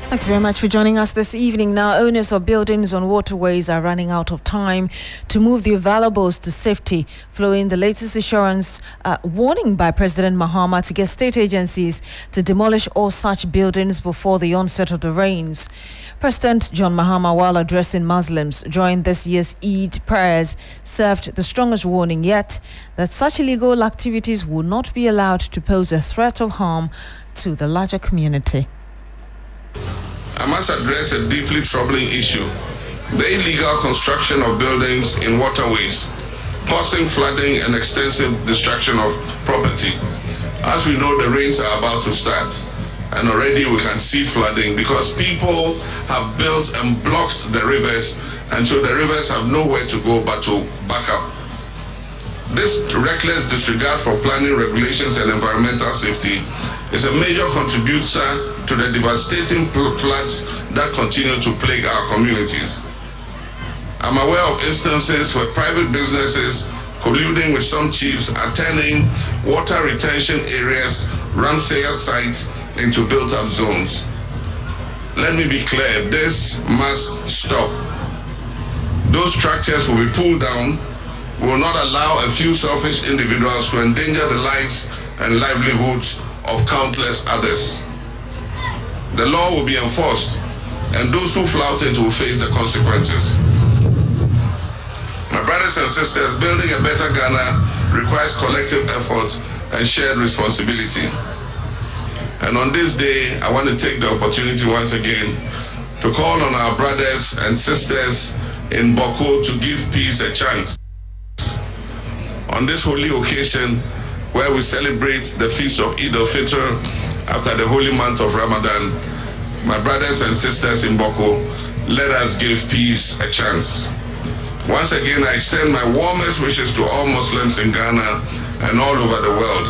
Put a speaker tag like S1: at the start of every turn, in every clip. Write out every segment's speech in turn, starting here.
S1: Thank you very much for joining us this evening. Now, owners of buildings on waterways are running out of time to move the valuables to safety, following the latest assurance warning by President Mahama to get state agencies to demolish all such buildings before the onset of the rains. President John Mahama, while addressing Muslims during this year's Eid prayers, served the strongest warning yet that such illegal activities will not be allowed to pose a threat of harm to the larger community.
S2: I must address a deeply troubling issue: the illegal construction of buildings in waterways, causing flooding and extensive destruction of property. As we know, the rains are about to start, and already we can see flooding because people have built and blocked the rivers, and so the rivers have nowhere to go but to back up. This reckless disregard for planning regulations and environmental safety is a major contributor to the devastating floods that continue to plague our communities. I'm aware of instances where private businesses, colluding with some chiefs, are turning water retention areas, ramshackle sites, into built-up zones. Let me be clear, this must stop. Those structures will be pulled down. We will not allow a few selfish individuals to endanger the lives and livelihoods of countless others. The law will be enforced, and those who flout it will face the consequences. My brothers and sisters, building a better Ghana requires collective effort and shared responsibility. And on this day, I want to take the opportunity once again to call on our brothers and sisters in Bawku to give peace a chance. On this holy occasion, where we celebrate the feast of al-Fitr after the holy month of Ramadan, my brothers and sisters in Bawku, let us give peace a chance. Once again, I extend my warmest wishes to all Muslims in Ghana and all over the world.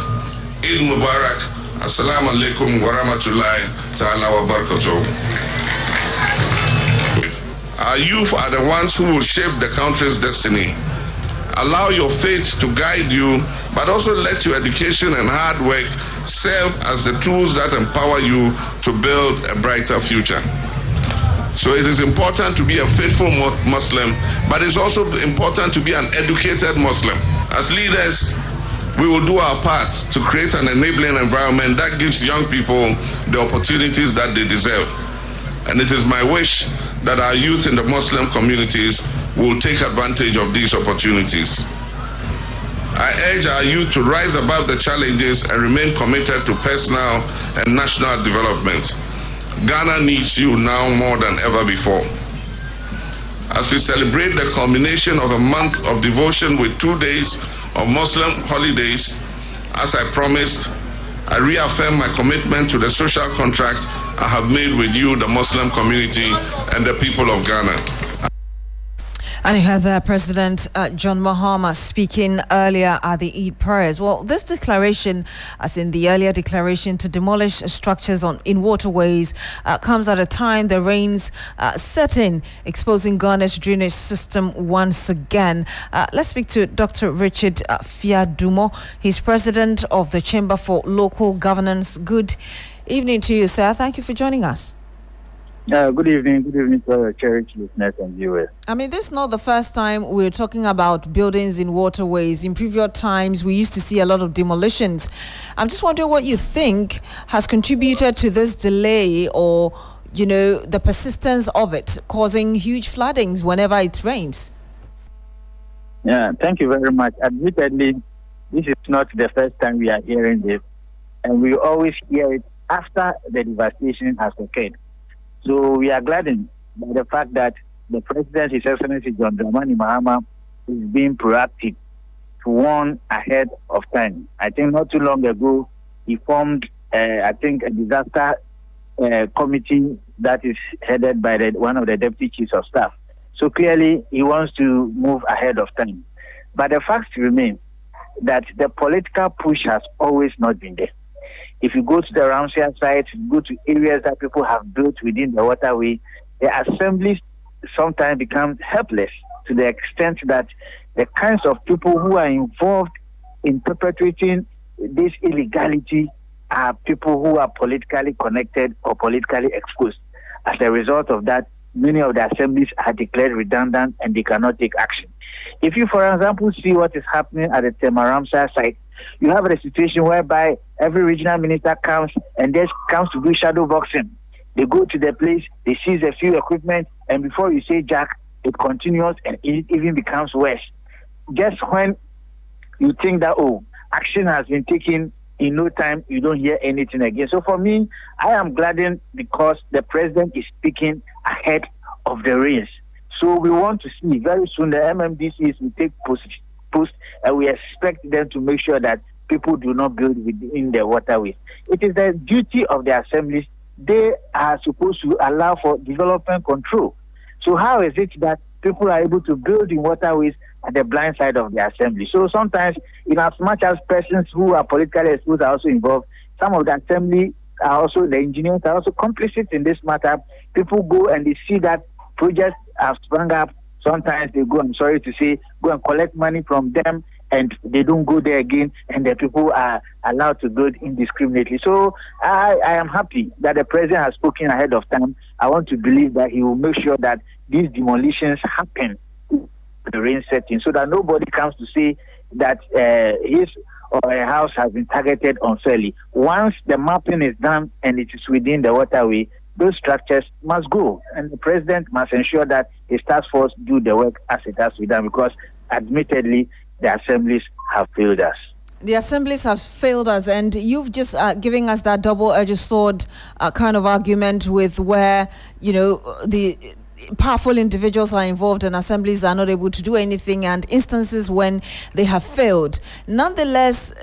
S2: Eid Mubarak. Assalamu alaikum wa rahmatullahi ta'ala wa barakatuh. Our youth are the ones who will shape the country's destiny. Allow your faith to guide you, but also let your education and hard work serve as the tools that empower you to build a brighter future. So it is important to be a faithful Muslim, but it's also important to be an educated Muslim. As leaders, we will do our part to create an enabling environment that gives young people the opportunities that they deserve. And it is my wish that our youth in the Muslim communities will take advantage of these opportunities. I urge our youth to rise above the challenges and remain committed to personal and national development. Ghana needs you now more than ever before. As we celebrate the culmination of a month of devotion with 2 days of Muslim holidays, as I promised, I reaffirm my commitment to the social contract I have made with you, the Muslim community, and the people of Ghana.
S1: And you heard President John Mahama speaking earlier at the Eid prayers. Well, this declaration, as in the earlier declaration to demolish structures in waterways, comes at a time the rains set in, exposing Ghana's drainage system once again. Let's speak to Dr. Richard Fiadumo. He's president of the Chamber for Local Governance. Good evening to you, sir. Thank you for joining us.
S3: Good evening to our church listeners and viewers.
S1: I mean, this is not the first time we're talking about buildings in waterways. In previous times, we used to see a lot of demolitions. I'm just wondering what you think has contributed to this delay or, the persistence of it, causing huge floodings whenever it rains.
S3: Yeah, thank you very much. Admittedly, this is not the first time we are hearing this, and we always hear it after the devastation has occurred. So we are gladdened by the fact that the President, His Excellency John Dramani Mahama, is being proactive to warn ahead of time. I think not too long ago, he formed, a disaster committee that is headed by one of the Deputy Chiefs of Staff. So clearly, he wants to move ahead of time. But the facts remain that the political push has always not been there. If you go to the Ramshackle site, go to areas that people have built within the waterway, the assemblies sometimes become helpless to the extent that the kinds of people who are involved in perpetrating this illegality are people who are politically connected or politically exposed. as a result of that, many of the assemblies are declared redundant and they cannot take action. If you, for example, see what is happening at the Temaramsa site, you have a situation whereby every regional minister comes and just comes to do shadow boxing. They go to the place, they seize a few equipment, and before you say jack, it continues and it even becomes worse. Just when you think that, oh, action has been taken, in no time, you don't hear anything again. So for me, I am gladdened because the president is speaking ahead of the race. So we want to see very soon the MMDCs will take post, and we expect them to make sure that people do not build within the waterways. It is the duty of the assemblies. They are supposed to allow for development control. So how is it that people are able to build in waterways at the blind side of the assembly? So sometimes, in as much as persons who are politically exposed are also involved, some of the assembly are also, the engineers are also complicit in this matter. People go and they see that projects have sprung up. Sometimes they go, I'm sorry to say, go and collect money from them and they don't go there again, and the people are allowed to build indiscriminately. So I am happy that the president has spoken ahead of time. I want to believe that he will make sure that these demolitions happen the rain setting, so that nobody comes to say that his or a house has been targeted unfairly. Once the mapping is done and it is within the waterway, those structures must go, and the president must ensure that his task force do the work as it has to be done, because admittedly the assemblies have failed us.
S1: The assemblies have failed us, and you've just giving us that double-edged sword kind of argument with where, you know, the powerful individuals are involved and assemblies are not able to do anything, and instances when they have failed. Nonetheless,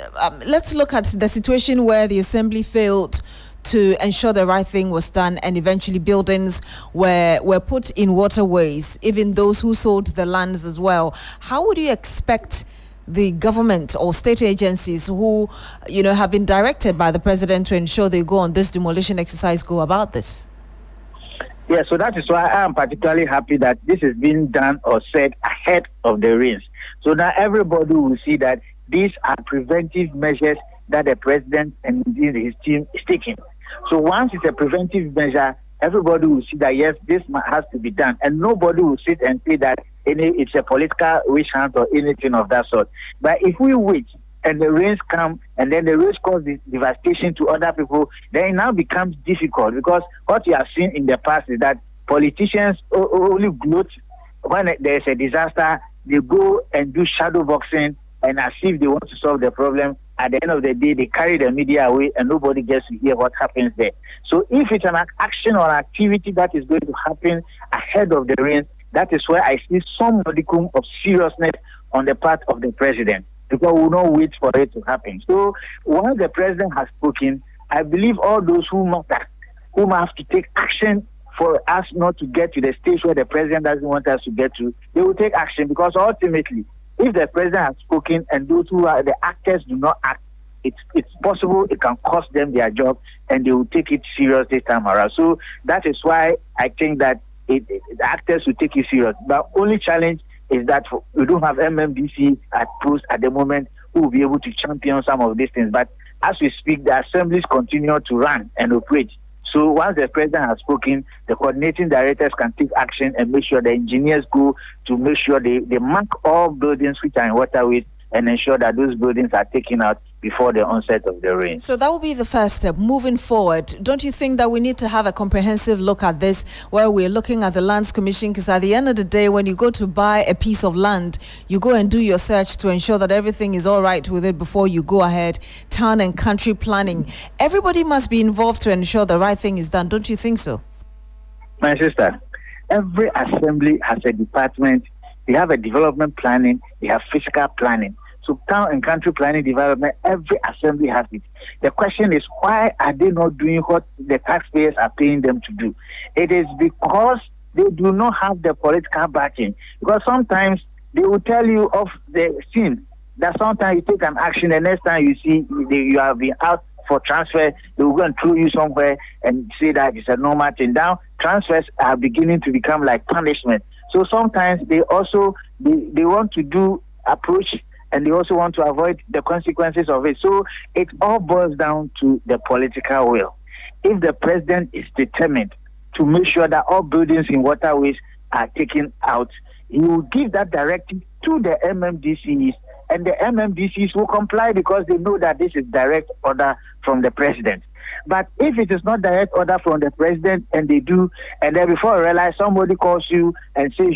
S1: let's look at the situation where the assembly failed to ensure the right thing was done, and eventually buildings were put in waterways, even those who sold the lands as well. How would you expect the government or state agencies who, you know, have been directed by the president to ensure they go on this demolition exercise go about this?
S3: Yeah, so that is why I am particularly happy that this is being done or said ahead of the rains. So now everybody will see that these are preventive measures that the president and indeed his team is taking. So once it's a preventive measure, everybody will see that, yes, this has to be done. And nobody will sit and say that it's a political witch hunt or anything of that sort. But if we wait and the rains come and then the rains cause devastation to other people, then it now becomes difficult, because what you have seen in the past is that politicians only gloat when there's a disaster. They go and do shadow boxing, and as if they want to solve the problem. At the end of the day, they carry the media away and nobody gets to hear what happens there. So if it's an action or activity that is going to happen ahead of the rains, that is where I see some modicum of seriousness on the part of the president, because we will not wait for it to happen. So once the president has spoken, I believe all those who must have to take action for us not to get to the stage where the president doesn't want us to get to, they will take action, because ultimately, if the president has spoken and those who are the actors do not act, it's possible it can cost them their job, and they will take it serious this time around. So that is why I think that the actors will take it serious. But only challenge is that we don't have MMDC at post at the moment who will be able to champion some of these things. But as we speak, the assemblies continue to run and operate. So once the president has spoken, the coordinating directors can take action and make sure the engineers go to make sure they mark all buildings which are in waterways and ensure that those buildings are taken out before the onset of the rain.
S1: So that will be the first step moving forward. Don't you think that we need to have a comprehensive look at this, where we're looking at the Lands Commission? Because at the end of the day, when you go to buy a piece of land, you go and do your search to ensure that everything is all right with it before you go ahead. Town and country planning. Everybody must be involved to ensure the right thing is done. Don't you think so?
S3: My sister, every assembly has a department. They have a development planning. They have physical planning. So town and country planning development, every assembly has it. The question is, why are they not doing what the taxpayers are paying them to do? It is because they do not have the political backing. Because sometimes they will tell you of the scene that sometimes you take an action, the next time you see you have been out for transfer, they will go and throw you somewhere and say that it's a normal thing. Now, transfers are beginning to become like punishment. So sometimes they also, they want to do approach, and they also want to avoid the consequences of it. So it all boils down to the political will. If the president is determined to make sure that all buildings in waterways are taken out. He will give that directive to the MMDCs, and the MMDCs will comply because they know that this is direct order from the president. But if it is not direct order from the president and they do, and then before you realize somebody calls you and says,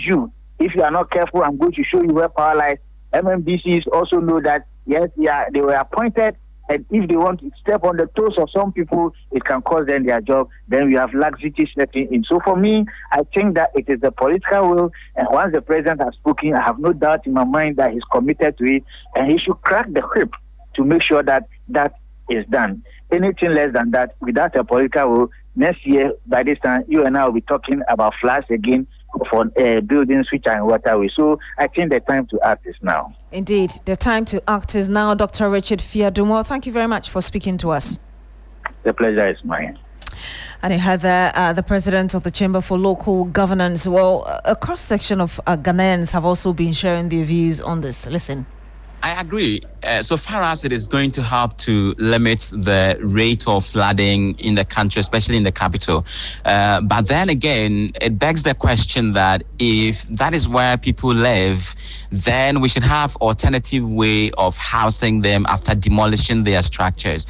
S3: if you are not careful, I'm going to show you where power lies. MMDCs also know that, yes, they were appointed, and if they want to step on the toes of some people, it can cost them their job. Then we have laxity setting in. So for me, I think that it is the political will, and once the president has spoken, I have no doubt in my mind that he's committed to it, and he should crack the whip to make sure that that is done. Anything less than that, without a political will, next year, by this time, you and I will be talking about floods again for buildings which are in waterways. So I think the time to act is now.
S1: Indeed, the time to act is now. Dr. Richard Fiadumo, thank you very much for speaking to us.
S3: The pleasure is mine.
S1: And you heard the president of the Chamber for Local Governance. Well, a cross-section of Ghanaians have also been sharing their views on this. Listen.
S4: I agree. So far as it is going to help to limit the rate of flooding in the country, especially in the capital. But then again, it begs the question that if that is where people live, then we should have alternative way of housing them after demolishing their structures.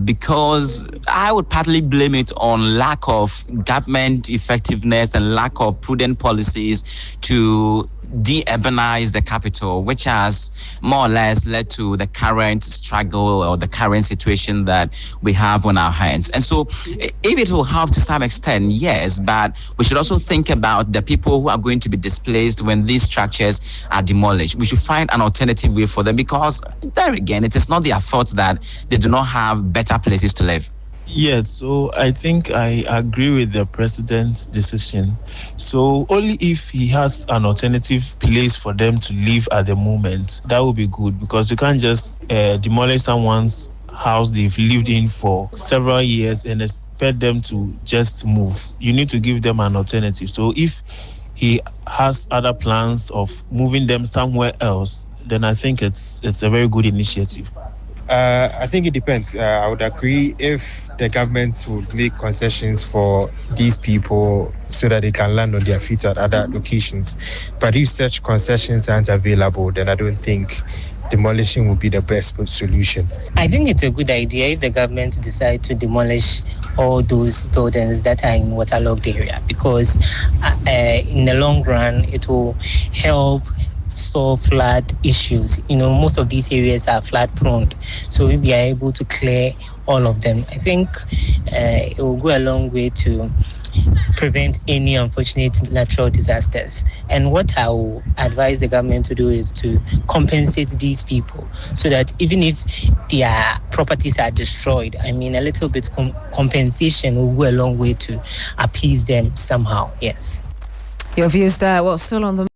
S4: Because I would partly blame it on lack of government effectiveness and lack of prudent policies to de-urbanize the capital, which has more or less led to the current struggle or the current situation that we have on our hands. And so if it will help to some extent, yes, but we should also think about the people who are going to be displaced when these structures are demolished. We should find an alternative way for them, because there again, it is not their fault that they do not have better places to live.
S5: Yes, so I think I agree with the president's decision. So only if he has an alternative place for them to live at the moment, that would be good, because you can't just demolish someone's house they've lived in for several years and expect them to just move. You need to give them an alternative. So if he has other plans of moving them somewhere else, then I think it's a very good initiative.
S6: I think it depends. I would agree if the government would make concessions for these people so that they can land on their feet at other locations. But if such concessions aren't available, then I don't think demolition would be the best solution.
S7: I think it's a good idea if the government decide to demolish all those buildings that are in waterlogged area, because in the long run, it will help solve flood issues. Most of these areas are flood prone. So if they are able to clear all of them, I think it will go a long way to prevent any unfortunate natural disasters. And what I will advise the government to do is to compensate these people, so that even if their properties are destroyed, a little bit compensation will go a long way to appease them somehow. Yes.
S1: Your views there. Well, still on the